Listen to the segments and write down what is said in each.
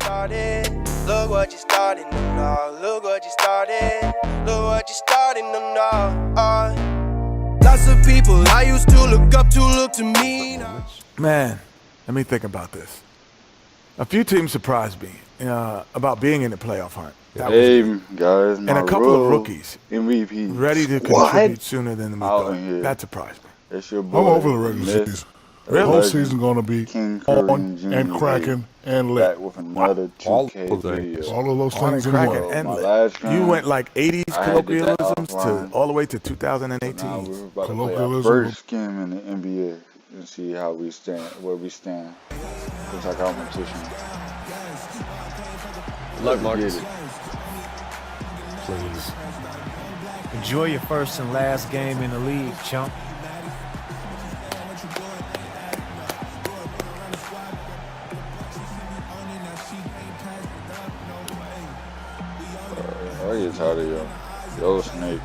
started. Look what you starting to know. Look what you started. Look what you starting to know. Lots of people I used to look up to look to me now. Man, let me think about this. A few teams surprised me about being in the playoff hunt. Hey guys, and a couple of rookies MVP ready to contribute sooner than we thought. That surprised me. It's your boy. I'm over the regular season. The whole season going to be on and cracking and lit. Back with another 2K video. All of those things in one. You went like 80s colloquialisms to all the way to 2018. We're about to play our first game in the NBA and see how we stand, where we stand. Looks like our competition. Good luck, Marcus. Please. Enjoy your first and last game in the league, chump. I get tired of y'all. Yo, Snake.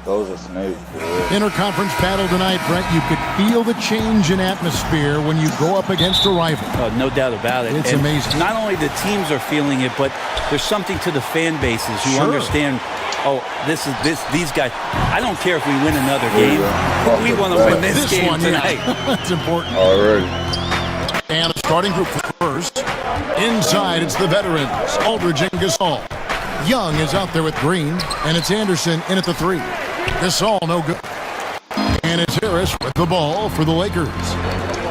Those are Snake. Interconference battle tonight, Brett. You could feel the change in atmosphere when you go up against a rival. No doubt about it. It's amazing. Not only the teams are feeling it, but there's something to the fan bases who understand. Oh, these guys. I don't care if we win another game. We want to win this game one, tonight. Yeah. That's important. Already. And a starting group for first. Inside, it's the veterans, Aldridge and Gasol. Young is out there with Green, and it's Anderson in at the 3. Gasol, no good. And it's Harris with the ball for the Lakers.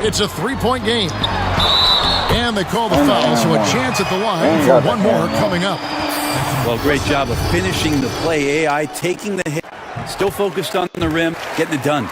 It's a 3-point game. And they call the foul, so a chance at the line for one more coming up. Well, great job of finishing the play. AI taking the hit, still focused on the rim, getting it done.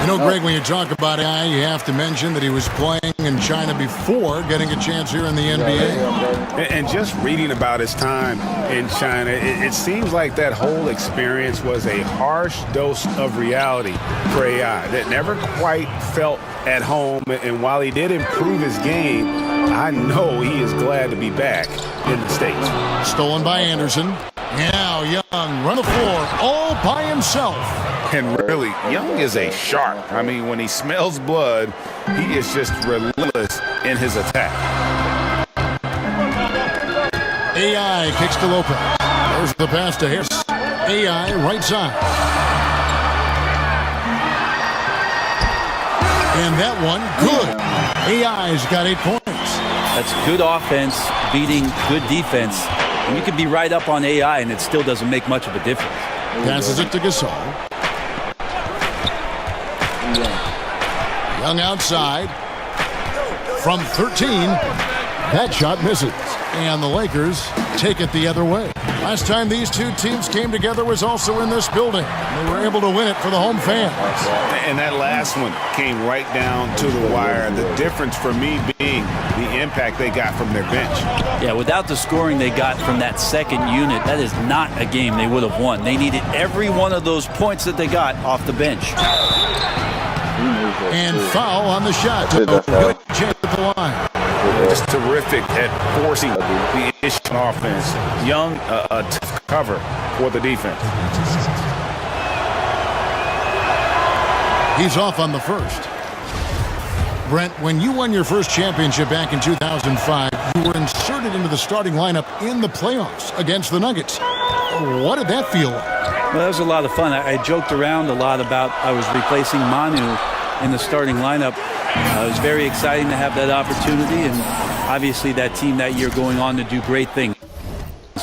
You know, Greg, when you talk about AI, you have to mention that he was playing in China before getting a chance here in the NBA. And just reading about his time in China, it seems like that whole experience was a harsh dose of reality for AI that never quite felt at home. And while he did improve his game, I know he is glad to be back in the States. Stolen by Anderson. Now Young run the floor all by himself. And really, Young is a shark. I mean, when he smells blood, he is just relentless in his attack. AI kicks to Lopez. There's the pass to Harris. AI right side. And that one, good. AI's got 8 points. That's good offense beating good defense. And you can be right up on AI, and it still doesn't make much of a difference. Passes it to Gasol. Young outside from 13. That shot misses. And the Lakers take it the other way. Last time these two teams came together was also in this building. They were able to win it for the home fans. And that last one came right down to the wire. The difference for me being the impact they got from their bench. Yeah, without the scoring they got from that second unit, that is not a game they would have won. They needed every one of those points that they got off the bench. And foul on the shot. Good chance at the line. Just terrific at forcing the issue on offense. Young, a tough cover for the defense. He's off on the first. Brent, when you won your first championship back in 2005, you were inserted into the starting lineup in the playoffs against the Nuggets. What did that feel like? Well, that was a lot of fun. I joked around a lot about I was replacing Manu in the starting lineup. It was very exciting to have that opportunity, and obviously that team that year going on to do great things.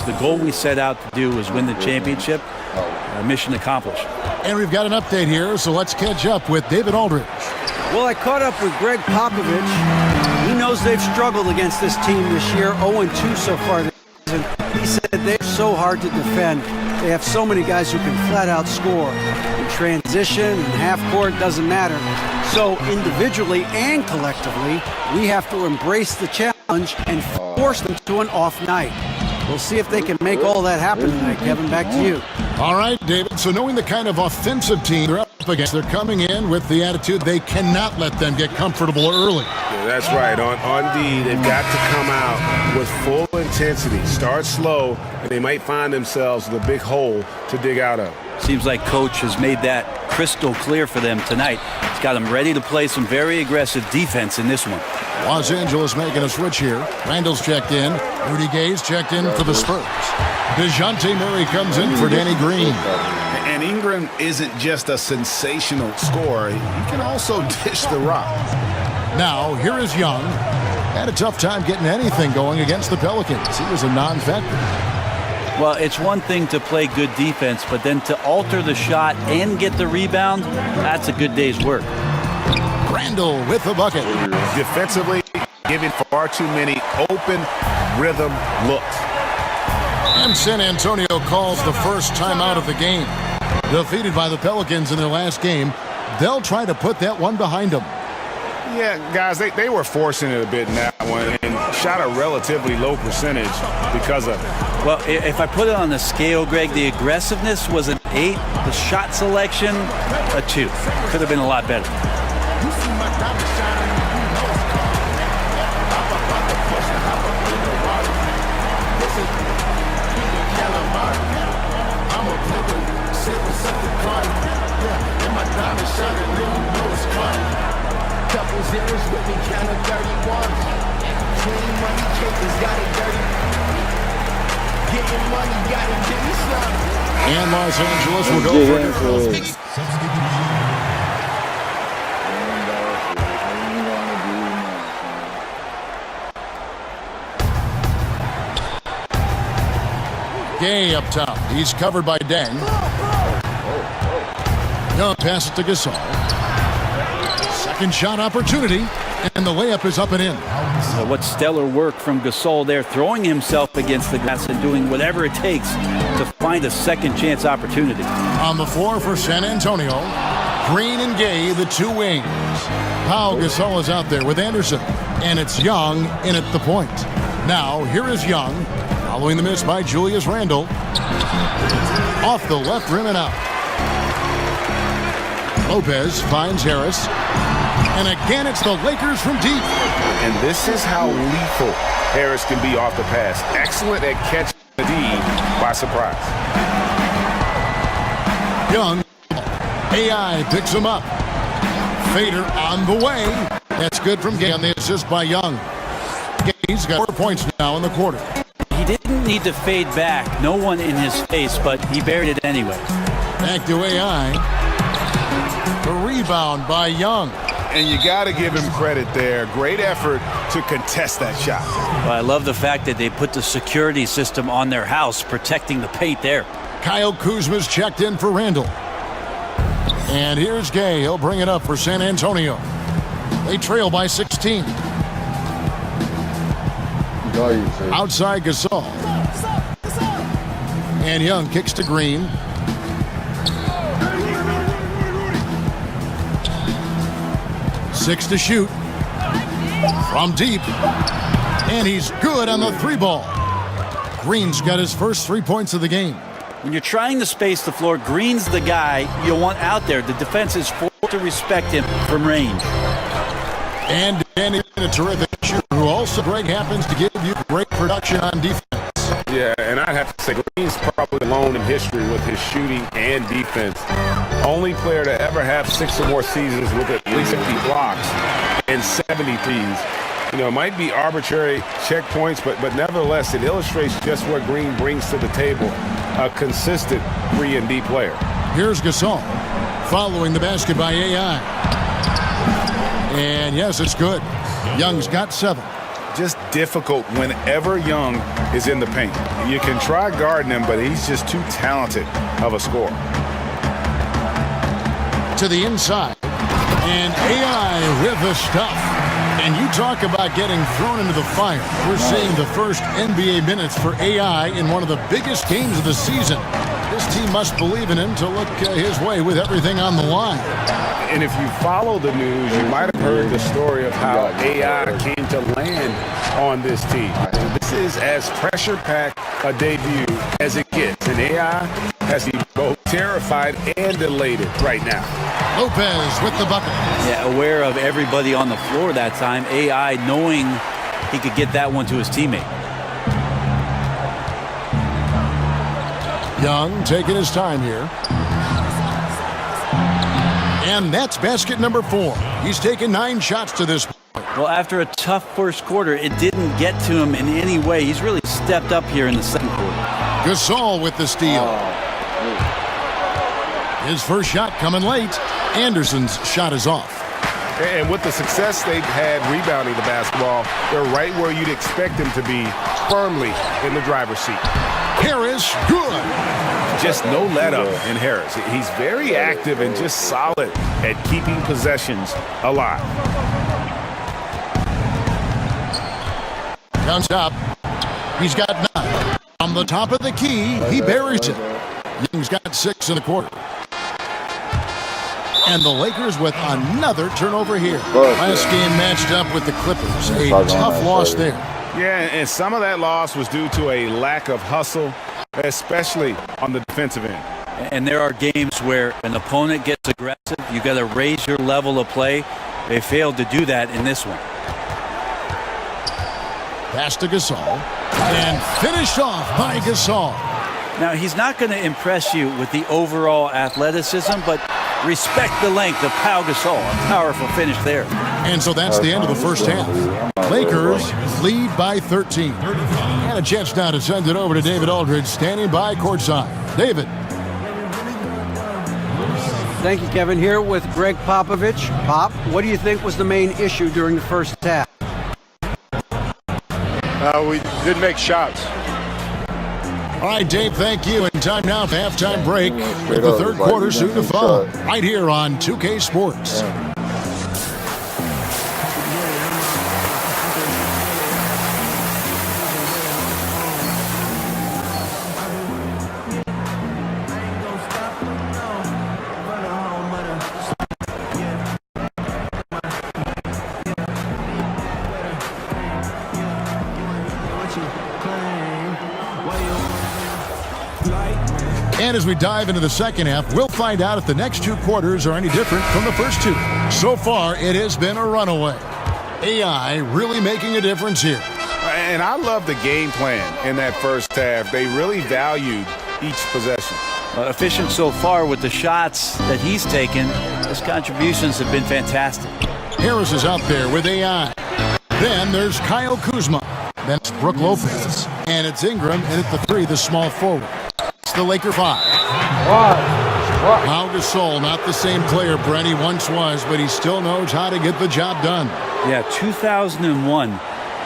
The goal we set out to do was win the championship. Mission accomplished. And we've got an update here, so let's catch up with David Aldridge. Well, I caught up with Greg Popovich. He knows they've struggled against this team this year, 0-2 so far this season. He said they're so hard to defend. They have so many guys who can flat out score. In transition and half court, doesn't matter. So individually and collectively, we have to embrace the challenge and force them to an off night. We'll see if they can make all that happen tonight. Kevin, back to you. All right, David. So knowing the kind of offensive team they're up against, they're coming in with the attitude they cannot let them get comfortable early. Yeah, that's right. On D, they've got to come out with full intensity. Start slow, and they might find themselves with a big hole to dig out of. Seems like Coach has made that crystal clear for them tonight. He's got them ready to play some very aggressive defense in this one. Los Angeles making a switch here. Randall's checked in. Rudy Gay's checked in for the Spurs. DeJounte Murray comes in for Danny Green. And Ingram isn't just a sensational scorer. He can also dish the rock. Now, here is Young. Had a tough time getting anything going against the Pelicans. He was a non-factor. Well, it's one thing to play good defense, but then to alter the shot and get the rebound, that's a good day's work. Randall with the bucket. Defensively, giving far too many open rhythm looks. And San Antonio calls the first timeout of the game. Defeated by the Pelicans in their last game, they'll try to put that one behind them. Yeah, guys, they were forcing it a bit in that one and shot a relatively low percentage because of it. Well, if I put it on the scale, Greg, the aggressiveness was an 8. The shot selection, a 2. Could have been a lot better. Couple zeros with me, count of 31. Clean money, cakers got it dirty. Getting money, gotta give me some. And Los Angeles will go for it. Gay up top. He's covered by Deng. Young passes to Gasol. Second shot opportunity, and the layup is up and in. What stellar work from Gasol there, throwing himself against the glass and doing whatever it takes to find a second chance opportunity. On the floor for San Antonio, Green and Gay, the two wings. Pau Gasol is out there with Anderson, and it's Young in at the point. Now, here is Young, following the miss by Julius Randle. Off the left rim and out. Lopez finds Harris. And again, it's the Lakers from deep. And this is how lethal Harris can be off the pass. Excellent at catching the D by surprise. Young. AI picks him up. Fader on the way. That's good from Gay on the assist by Young. Gay's got 4 points now in the quarter. He didn't need to fade back. No one in his face, but he buried it anyway. Back to AI. The rebound by Young. And you got to give him credit there. Great effort to contest that shot. Well, I love the fact that they put the security system on their house, protecting the paint there. Kyle Kuzma's checked in for Randall. And here's Gay. He'll bring it up for San Antonio. They trail by 16. Outside Gasol. And Young kicks to Green. Six to shoot. From deep. And he's good on the 3-ball. Green's got his first 3 points of the game. When you're trying to space the floor, Green's the guy you want out there. The defense is forced to respect him from range. And Danny, a terrific shooter who also, Greg, happens to give you great production on defense. Yeah, and I'd have to say Green's probably alone in history with his shooting and defense. Only player to ever have 6 or more seasons with at least 50 blocks and 70 threes. You know, it might be arbitrary checkpoints, but nevertheless, it illustrates just what Green brings to the table. A consistent 3 and D player. Here's Gasol following the basket by AI. And yes, it's good. Young's got 7. Just difficult whenever Young is in the paint. You can try guarding him, but he's just too talented of a scorer. To the inside. And AI with the stuff. And you talk about getting thrown into the fire. We're seeing the first NBA minutes for AI in one of the biggest games of the season. This team must believe in him to look his way with everything on the line. And if you follow the news, you might have heard the story of how AI came to land on this team. This is as pressure-packed a debut as it gets. And AI has me both terrified and elated right now. Lopez with the bucket. Yeah, aware of everybody on the floor that time. AI knowing he could get that one to his teammate. Young taking his time here. And that's basket number 4. He's taken 9 shots to this point. Well, after a tough first quarter, it didn't get to him in any way. He's really stepped up here in the second quarter. Gasol with the steal. His first shot coming late. Anderson's shot is off. And with the success they've had rebounding the basketball, they're right where you'd expect them to be, firmly in the driver's seat. Harris, good. Just no let up in Harris. He's very active and just solid at keeping possessions alive. Comes up. He's got 9. From the top of the key, he buries it. Young's got 6 in the quarter. And the Lakers with another turnover here. Last game matched up with the Clippers. A tough loss there. Yeah, and some of that loss was due to a lack of hustle, especially on the defensive end. And there are games where an opponent gets aggressive. You got to raise your level of play. They failed to do that in this one. Pass to Gasol. And finished off by Gasol. Now, he's not going to impress you with the overall athleticism, but respect the length of Pau Gasol. A powerful finish there. And so that's the end of the first half. Lakers lead by 13. And a chance now to send it over to David Aldridge, standing by courtside. David. Thank you, Kevin. Here with Greg Popovich. Pop, what do you think was the main issue during the first half? We didn't make shots. All right, Dave, thank you. And time now for halftime break with the third quarter soon to follow. Right here on 2K Sports. And as we dive into the second half, we'll find out if the next 2 quarters are any different from the first 2. So far, it has been a runaway. AI really making a difference here. And I love the game plan in that first half. They really valued each possession. Efficient so far with the shots that he's taken. His contributions have been fantastic. Harris is out there with AI. Then there's Kyle Kuzma. Then it's Brook Lopez. And it's Ingram, and at the 3, the small forward. It's the Laker 5. Pau Gasol, not the same player Brent he once was, but he still knows how to get the job done. Yeah, 2001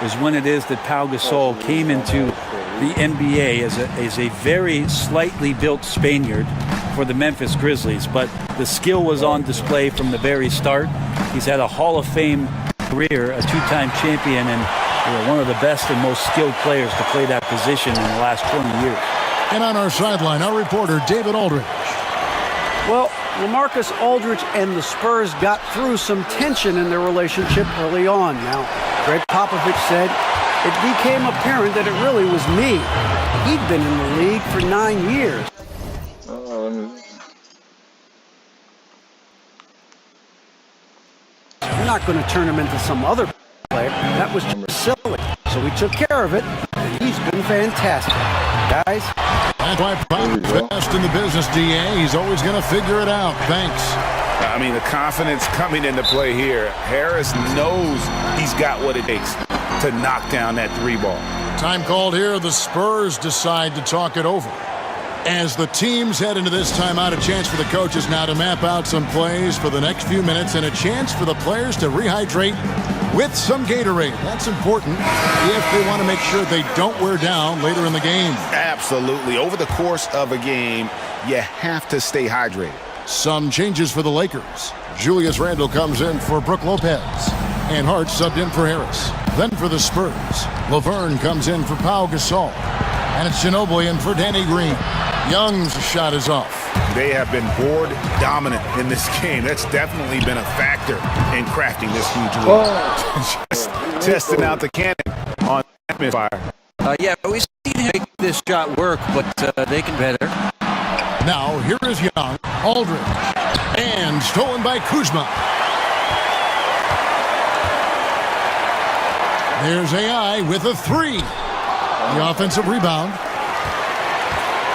is when it is that Pau Gasol came into the NBA as a very slightly built Spaniard for the Memphis Grizzlies, but the skill was on display from the very start. He's had a Hall of Fame career, a 2-time champion, and one of the best and most skilled players to play that position in the last 20 years. And on our sideline, our reporter, David Aldridge. Well, LaMarcus Aldridge and the Spurs got through some tension in their relationship early on. Now, Greg Popovich said it became apparent that it really was me. He'd been in the league for 9 years. You're not going to turn him into some other player. That was just silly. So we took care of it, and he's been fantastic. Guys. That's why Popovich best in the business, DA. He's always going to figure it out. Thanks. I mean, the confidence coming into play here. Harris knows he's got what it takes to knock down that 3 ball. Time called here. The Spurs decide to talk it over. As the teams head into this timeout, a chance for the coaches now to map out some plays for the next few minutes and a chance for the players to rehydrate with some Gatorade. That's important if they want to make sure they don't wear down later in the game. Absolutely. Over the course of a game, you have to stay hydrated. Some changes for the Lakers. Julius Randle comes in for Brook Lopez. And Hart subbed in for Harris. Then for the Spurs, Laverne comes in for Pau Gasol. And it's Ginobili in for Danny Green. Young's shot is off. They have been board dominant in this game. That's definitely been a factor in crafting this huge lead. Just testing out the cannon on fire. Yeah, we've seen him make this shot work, but they can better. Now, here is Young, Aldridge, and stolen by Kuzma. There's AI with a 3. The offensive rebound.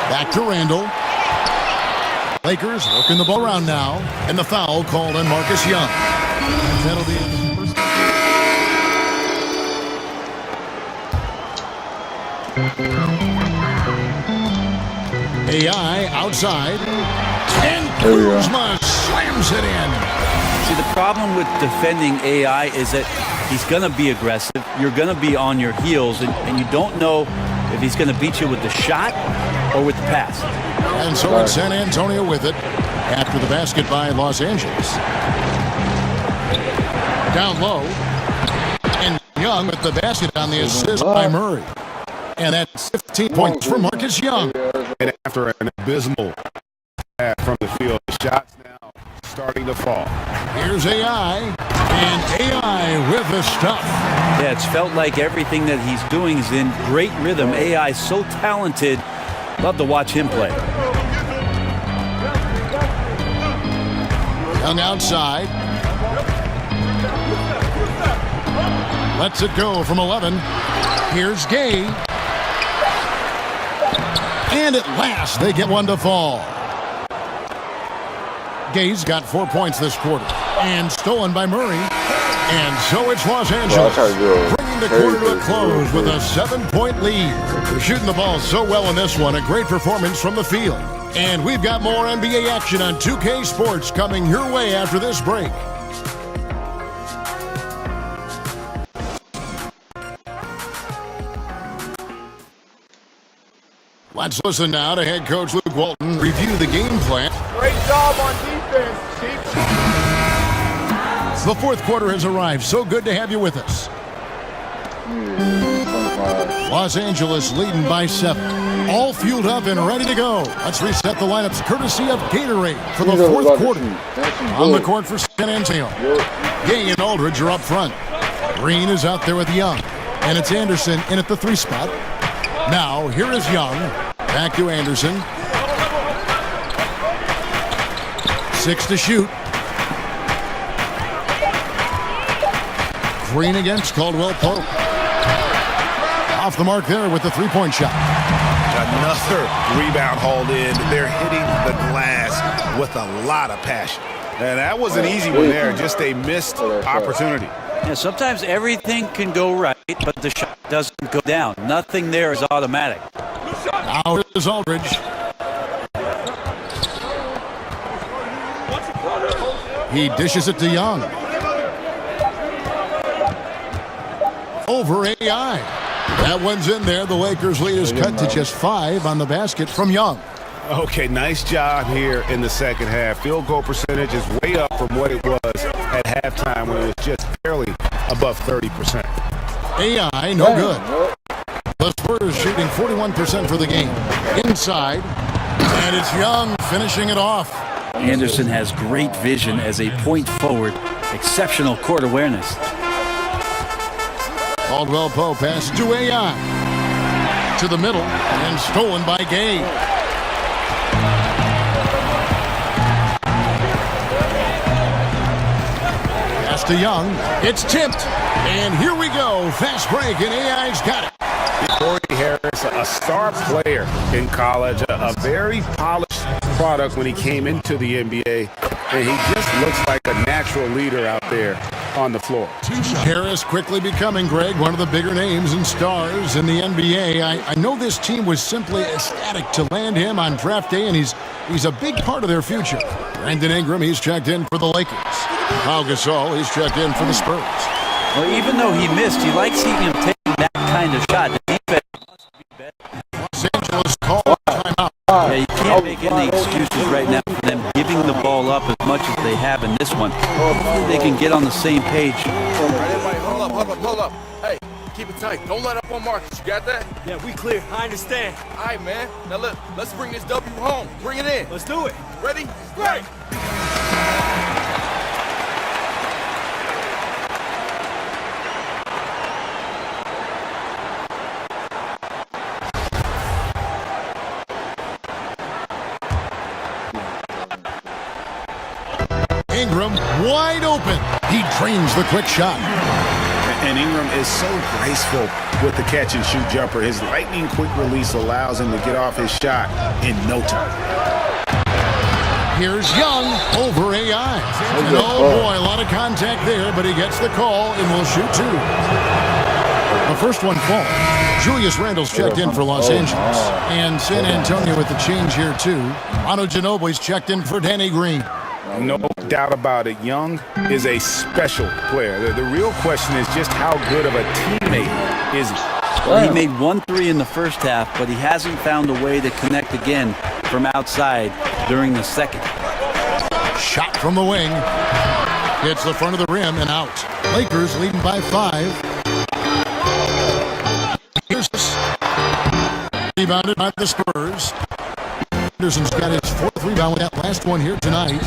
Back to Randall. Lakers working the ball around now. And the foul called on Marcus Young. That'll be AI outside. And Kuzma slams it in. See, the problem with defending AI is that he's going to be aggressive. You're going to be on your heels, and you don't know if he's going to beat you with the shot or with the pass. And so it's San Antonio with it after the basket by Los Angeles. Down low. And Young with the basket on the assist by Murray. And that's 15 points for Marcus Young. And after an abysmal pass from the field, the shots now starting to fall. Here's AI, and AI with the stuff. Yeah, it's felt like everything that he's doing is in great rhythm. AI is so talented. Love to watch him play. Young outside. Lets it go from 11. Here's Gay. And at last, they get one to fall. Gay's got 4 points this quarter. And stolen by Murray. And so it's Los Angeles. Bringing the quarter to a close with a 7-point lead. They're shooting the ball so well in this one. A great performance from the field. And we've got more NBA action on 2K Sports coming your way after this break. Let's listen now to head coach Luke Walton review the game plan. Great job on defense, Chief. The fourth quarter has arrived. So good to have you with us. Los Angeles leading by 7. All fueled up and ready to go. Let's reset the lineups courtesy of Gatorade for the fourth quarter. On the court for San Antonio. Gay and Aldridge are up front. Green is out there with Young. And it's Anderson in at the 3 spot. Now, here is Young. Back to Anderson. 6 to shoot. Green against Caldwell Pope. Off the mark there with the 3-point shot. Another rebound hauled in. They're hitting the glass with a lot of passion. And that was an easy one there, just a missed opportunity. Yeah, sometimes everything can go right, but the shot doesn't go down. Nothing there is automatic. Now is Aldridge. He dishes it to Young. Over AI. That one's in there. The Lakers' lead is cut to just 5 on the basket from Young. Okay, nice job here in the second half. Field goal percentage is way up from what it was at halftime when it was just barely above 30%. AI, no good. The Spurs shooting 41% for the game. Inside, and it's Young finishing it off. Anderson has great vision as a point forward. Exceptional court awareness. Caldwell Pope pass to AI. To the middle, and stolen by Gay. Pass to Young. It's tipped. And here we go. Fast break, and AI's got it. Corey Harris, a star player in college, a very polished product when he came into the NBA, and he just looks like a natural leader out there on the floor. Harris quickly becoming, Greg, one of the bigger names and stars in the NBA. I know this team was simply ecstatic to land him on draft day, and he's a big part of their future. Brandon Ingram, he's checked in for the Lakers. Pau Gasol, he's checked in for the Spurs. Well, even though he missed, you like seeing him taking that kind of shot. The defense must be better. Los Angeles call timeout. Yeah, you can't make any excuses right now for them giving the ball up as much as they have in this one. Hopefully they can get on the same page. All right, everybody, hold up. Hey, keep it tight. Don't let up on Marcus. You got that? Yeah, we clear. I understand. All right, man. Now, look, let's bring this W home. Bring it in. Let's do it. Ready? Right. Ingram wide open. He drains the quick shot. And Ingram is so graceful with the catch and shoot jumper. His lightning quick release allows him to get off his shot in no time. Here's Young over AI. And oh boy, a lot of contact there, but he gets the call and will shoot 2. The first one falls. Julius Randle's checked in for Los Angeles. And San Antonio with the change here, too. Manu Ginobili's checked in for Danny Green. No doubt about it. Young is a special player. The real question is just how good of a teammate is he? Well, he made 1 3 in the first half, but he hasn't found a way to connect again from outside during the second. Shot from the wing. Hits the front of the rim and out. Lakers leading by 5. Here's this. Rebounded by the Spurs. Anderson's got his 4th rebound with that last one here tonight.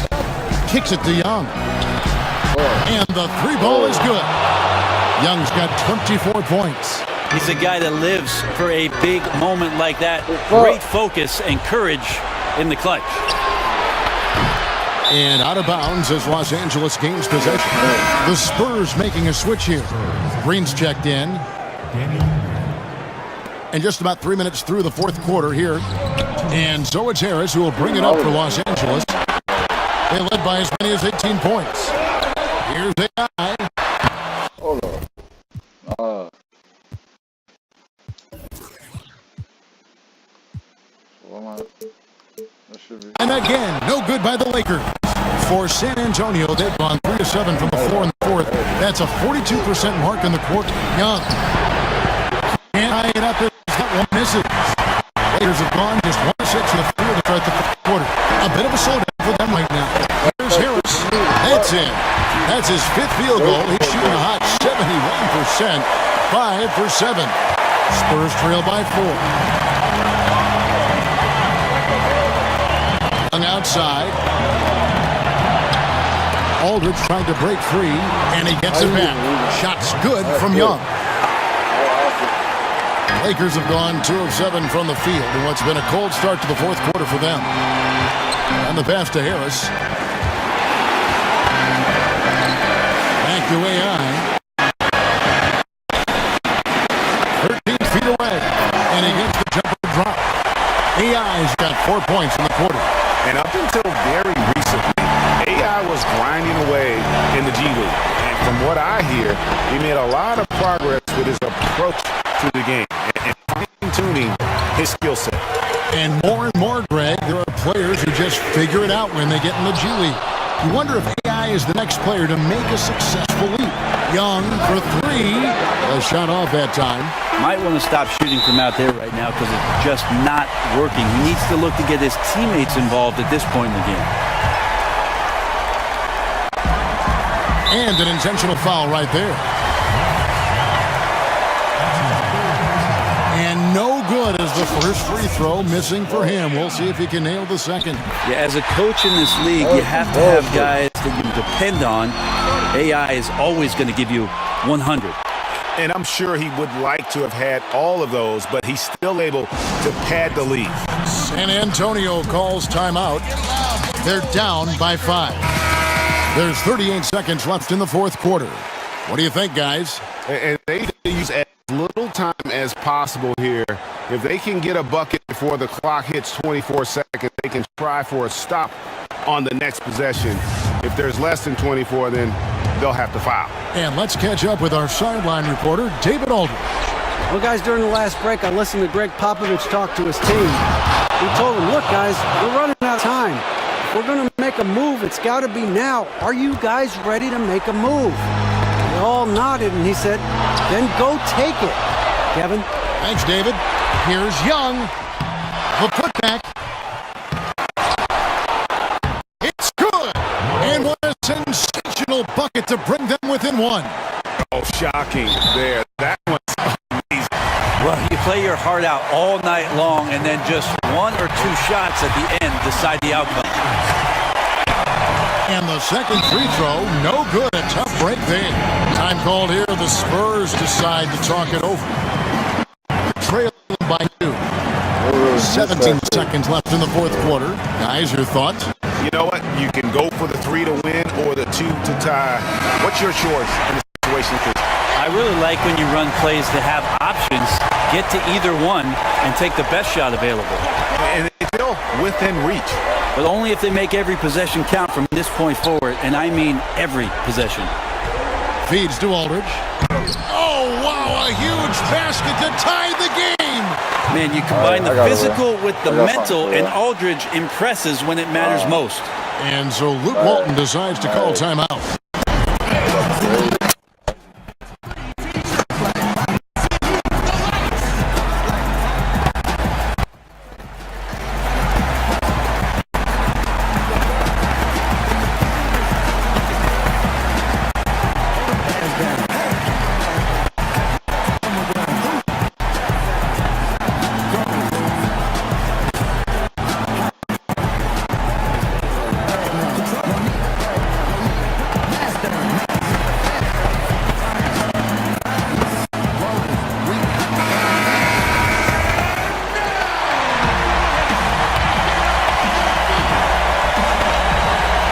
Kicks it to Young. And the 3 ball is good. Young's got 24 points. He's a guy that lives for a big moment like that. Great focus and courage in the clutch. And out of bounds as Los Angeles gains possession. The Spurs making a switch here. Green's checked in. And just about 3 minutes through the 4th quarter here. And so it's Harris who will bring it up for Los Angeles. They led by as many as 18 points. Here's AI. Hold on. And again, no good by the Lakers. For San Antonio, they've gone 3 of 7 from the floor in the 4th. That's a 42% mark in the quarter. Young. Can't eye it up there. He's got 1 misses. Lakers have gone just 1 of 6 in the field to start the 4th quarter. A bit of a slowdown for them right now. There's Harris. That's in. That's his 5th field goal. He's shooting a hot 71%. 5 for 7. Spurs trail by 4. Young outside. Aldridge trying to break free, and he gets it back. Shot's good from Young. Lakers have gone 2 of 7 from the field in what's been a cold start to the 4th quarter for them. And the pass to Harris. Back to AI. 13 feet away, and he gets the jumper drop. AI's got 4 points in the quarter. And up until very recently, AI was grinding away in the G League. And from what I hear, he made a lot of progress with his approach to the game and fine-tuning his skill set. And more, Greg, there are players who just figure it out when they get in the G League. You wonder if AI is the next player to make a successful leap. Young for 3. A shot off that time. Might want to stop shooting from out there right now because it's just not working. He needs to look to get his teammates involved at this point in the game. And an intentional foul right there. And no good as the first free throw missing for him. We'll see if he can nail the second. Yeah, as a coach in this league, you have to have guys that you depend on. AI is always going to give you 100. And I'm sure he would like to have had all of those, but he's still able to pad the lead. San Antonio calls timeout. They're down by 5. There's 38 seconds left in the 4th quarter. What do you think, guys? And they use as little time as possible here. If they can get a bucket before the clock hits 24 seconds, they can try for a stop on the next possession. If there's less than 24, then they'll have to foul. And let's catch up with our sideline reporter, David Aldridge. Well, guys, during the last break, I listened to Greg Popovich talk to his team. He told them, look, guys, we're running out of time. If we're going to make a move, it's got to be now. Are you guys ready to make a move? They all nodded, and he said, then go take it. Kevin? Thanks, David. Here's Young. The putback. It's good. And what a sensational bucket to bring them within 1. Oh, shocking there. That one's amazing. Well, you play your heart out all night long, and then just 1 or 2 shots at the end decide the outcome. And the second free throw, no good. A tough break there. Time called here. The Spurs decide to talk it over. Trailing by 2. 17 seconds left in the 4th quarter. Guys, your thoughts? You know what? You can go for the 3 to win or the 2 to tie. What's your choice in this situation, Chris? I really like when you run plays that have options. Get to either one and take the best shot available. And it's still within reach. But only if they make every possession count from this point forward, and I mean every possession. Feeds to Aldridge. Oh, Oh, wow, a huge basket to tie the game. Man, you combine the physical with the mental, and that. Aldridge impresses when it matters most. And so Luke Walton decides to call timeout.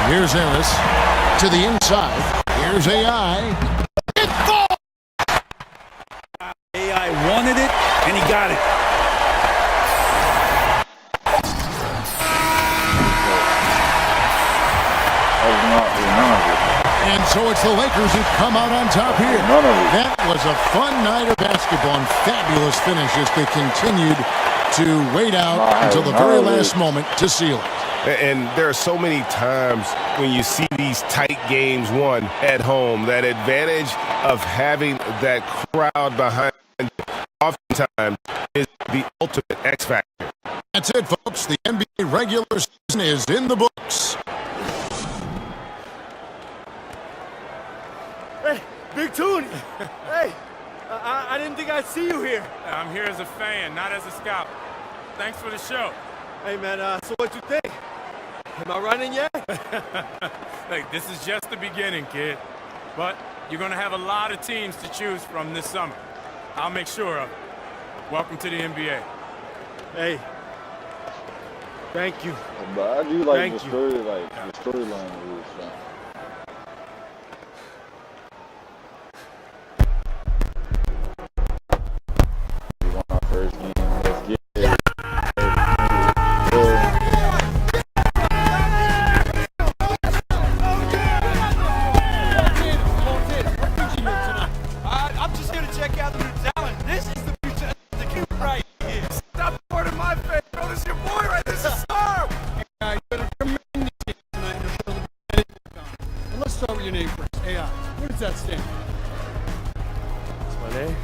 Here's Ellis to the inside. Here's AI. It falls! AI wanted it, and he got it. And so it's the Lakers who come out on top here. That was a fun night of basketball and fabulous finish as they continued to wait out until the very last moment to seal it. And there are so many times when you see these tight games won at home, that advantage of having that crowd behind oftentimes is the ultimate X factor. That's it, folks. The NBA regular season is in the books. Hey, Big Toonie. Hey, I didn't think I'd see you here. I'm here as a fan, not as a scout. Thanks for the show. Hey, man, so what you think? Am I running yet? Look, this is just the beginning, kid. But you're going to have a lot of teams to choose from this summer. I'll make sure of it. Welcome to the NBA. Hey, thank you. But I do like the story, the storyline of this. We won our first game. Let's get it. I'm just here to check out the new talent. This is the future of the cube right here. Stop part of my face. Oh, this is your boy right. This is Star. Let's start with your name first. AI. What does that stand for? That's my name.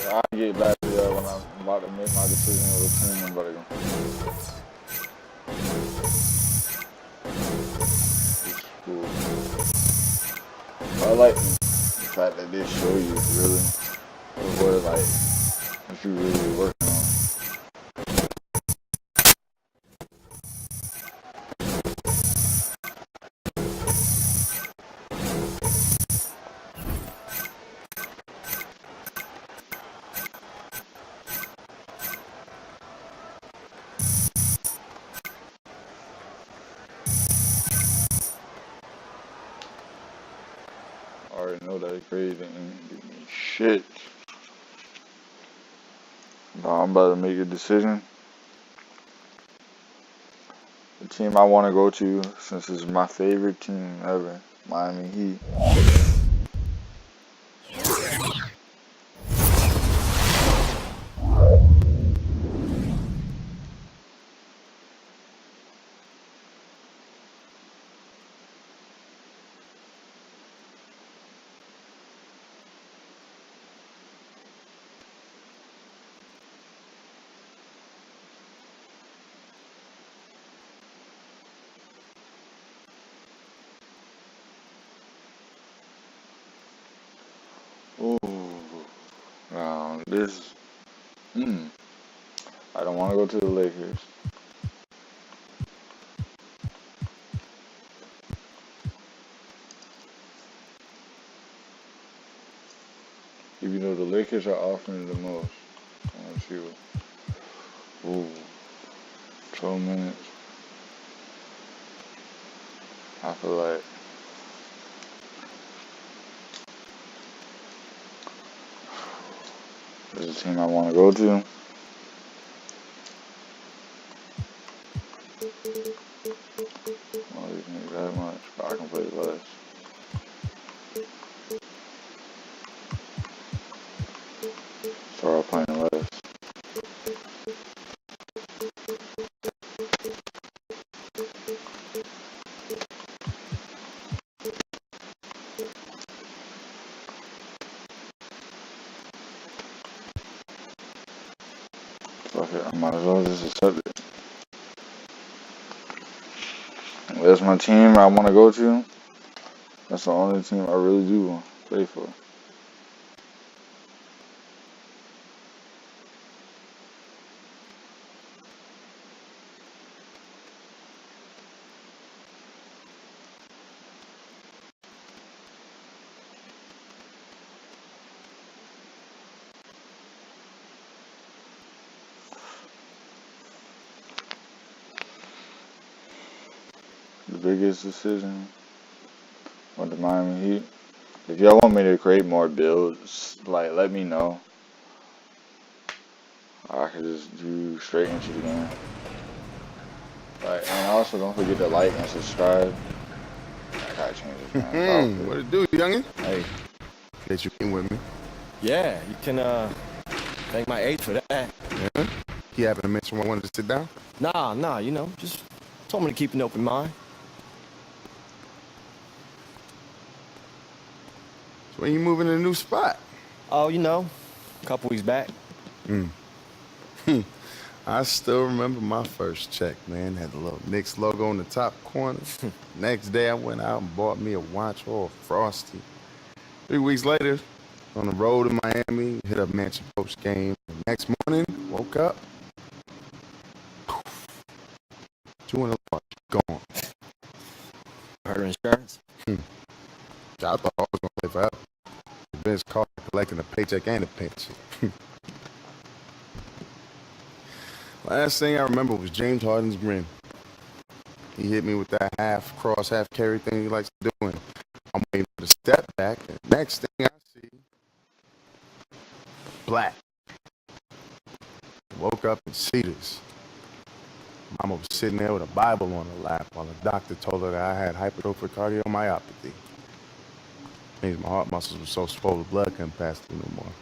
I'll get back to that when I'm about to make my decision with the team I'm about to go. It's cool. I like the fact that they show you really what you really working on. I already know that grade didn't give me shit. Now I'm about to make a decision. The team I want to go to, since it's my favorite team ever, Miami Heat. Ooh, now this, I don't want to go to the Lakers. Even though the Lakers are offering the most. I want to see what, ooh, 12 minutes. I feel like This is a team I want to go to. Well, you can make that much, but I can play less. Start playing less. Fuck it, I might as well just accept it. That's my team I want to go to. That's the only team I really do want to play for. The biggest decision with the Miami Heat. If y'all want me to create more builds, like, let me know. I could just do straight into the game. Like, and also don't forget to like and subscribe. I gotta change this, man. What it do, youngin? Hey, That you came with me. yeah, you can thank my age for that. Yeah? He happened to mention I wanted to sit down? Nah, you know, just told me to keep an open mind. So when you moving to a new spot? Oh, you know, a couple weeks back. I still remember my first check, man. Had the little Knicks logo in the top corner. Next day, I went out and bought me a watch all frosty. 3 weeks later, on the road in Miami, hit up Mansion Post game. Next morning, woke up. Poof. 200 watch gone. Her insurance. I thought I was gonna play forever. Vince Carter collecting a paycheck and a pension. Last thing I remember was James Harden's grin. He hit me with that half cross, half carry thing he likes to do. And I'm waiting for the step back. And next thing I see, black. Woke up in Cedars. Mama was sitting there with a Bible on her lap while the doctor told her that I had hypertrophic cardiomyopathy. Means my heart muscles were so swollen, blood couldn't pass through no more.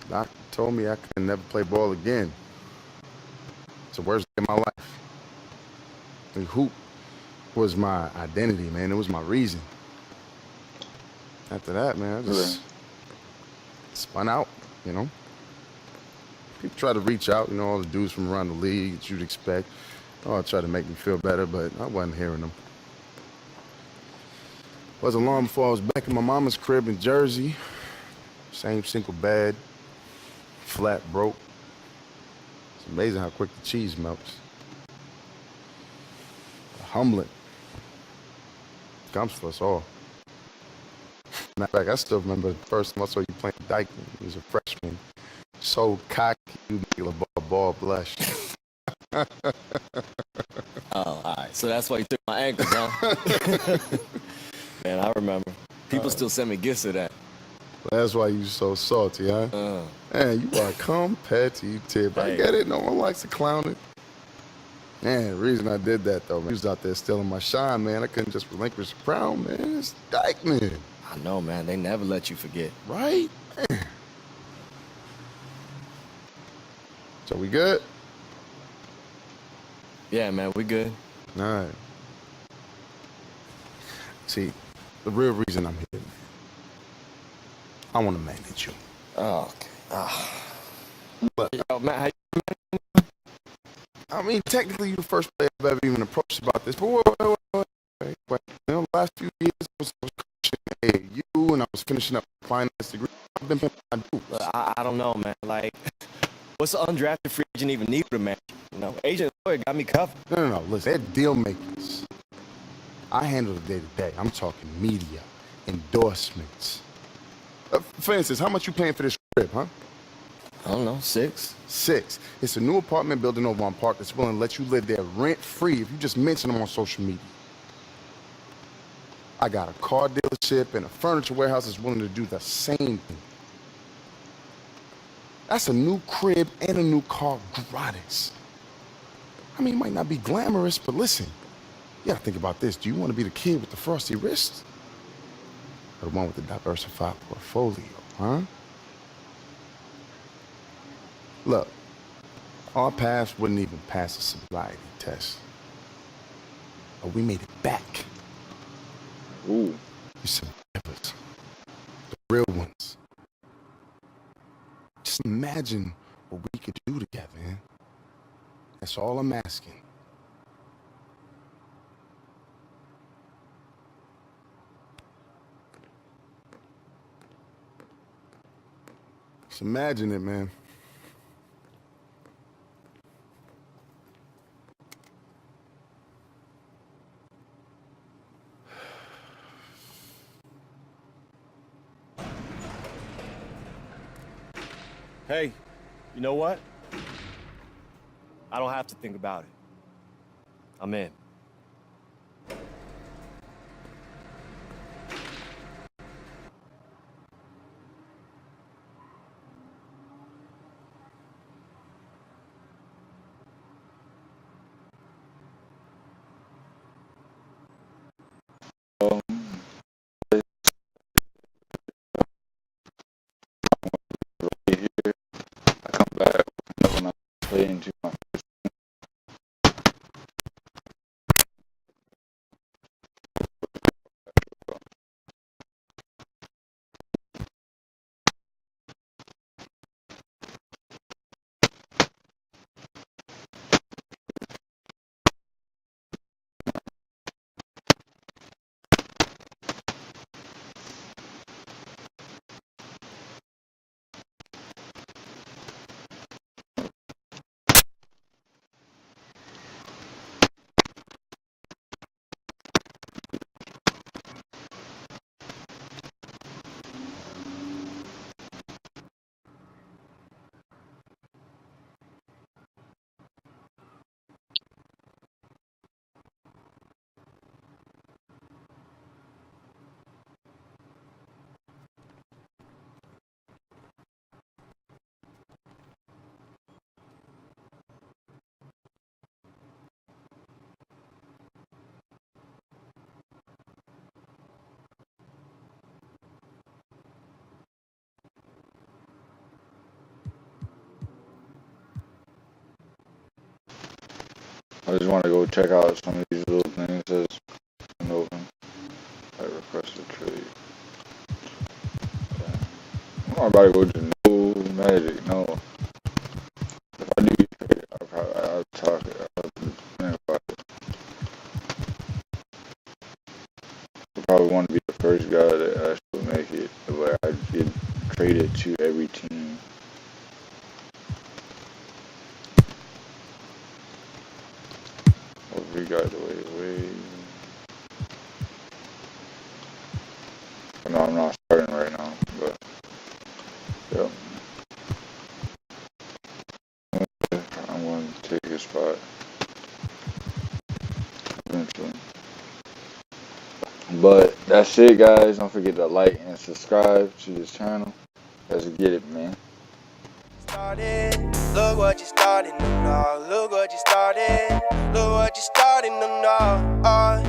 Doctor told me I could never play ball again. It's the worst day of my life. The hoop was my identity, man. It was my reason. After that, man, I just spun out, you know. People try to reach out, you know, all the dudes from around the league that you'd expect. Oh, try to make me feel better, but I wasn't hearing them. Wasn't long before I was back in my mama's crib in Jersey. Same single bed, flat broke. It's amazing how quick the cheese melts. Humbling. Comes for us all. Matter of fact, I still remember the first time I saw you playing Dykeman. He was a freshman. So cocky, you make a ball blush. Oh, all right. So that's why you took my ankles, huh? Man, I remember. People still send me gifts of that. That's why you so salty, huh? Man, you are competitive. I get it. No one likes to clown it. Man, the reason I did that, though, man, he was out there stealing my shine, man. I couldn't just relinquish the crown, man. It's Dykeman. I know, man. They never let you forget. Right? Man. So we good? Yeah, man, we good. All right. See, the real reason I'm here, man, I want to manage you. Oh, okay. But, yo, man, how you I mean, technically, you're the first player I've ever even approached about this. But wait. You know, the last few years, I was coaching AAU, and I was finishing up my finance degree. I've been paying my dues. I don't know, man. Like, what's an undrafted free agent even need to manage? You know, agent lawyer got me covered. No. Listen, they're deal makers. I handle the day-to-day. I'm talking media, endorsements. For instance, how much you paying for this crib, huh? I don't know, 6. 6. It's a new apartment building over on Park that's willing to let you live there rent-free if you just mention them on social media. I got a car dealership and a furniture warehouse that's willing to do the same thing. That's a new crib and a new car gratis. I mean, it might not be glamorous, but listen, you gotta think about this. Do you want to be the kid with the frosty wrist? Or the one with the diversified portfolio, huh? Look, our past wouldn't even pass a sobriety test. But we made it back. Ooh. We survivors. The real ones. Just imagine what we could do together, man. That's all I'm asking. Just imagine it, man. Hey, you know what? I don't have to think about it. I'm in. Into my I just want to go check out some of these little things that's been open. I requested trade. Yeah. I'm not about to go to no Magic, no. If I do trade, I'll talk it. I'll think about it. I probably want to be the first guy to actually make it where I get traded to every team. We got the way. No, I'm not starting right now, but yep. I'm going to take his spot eventually. But that's it, guys. Don't forget to like and subscribe to this channel. Let's get it, man. Look what you started, no, look what you started, look what you started, no.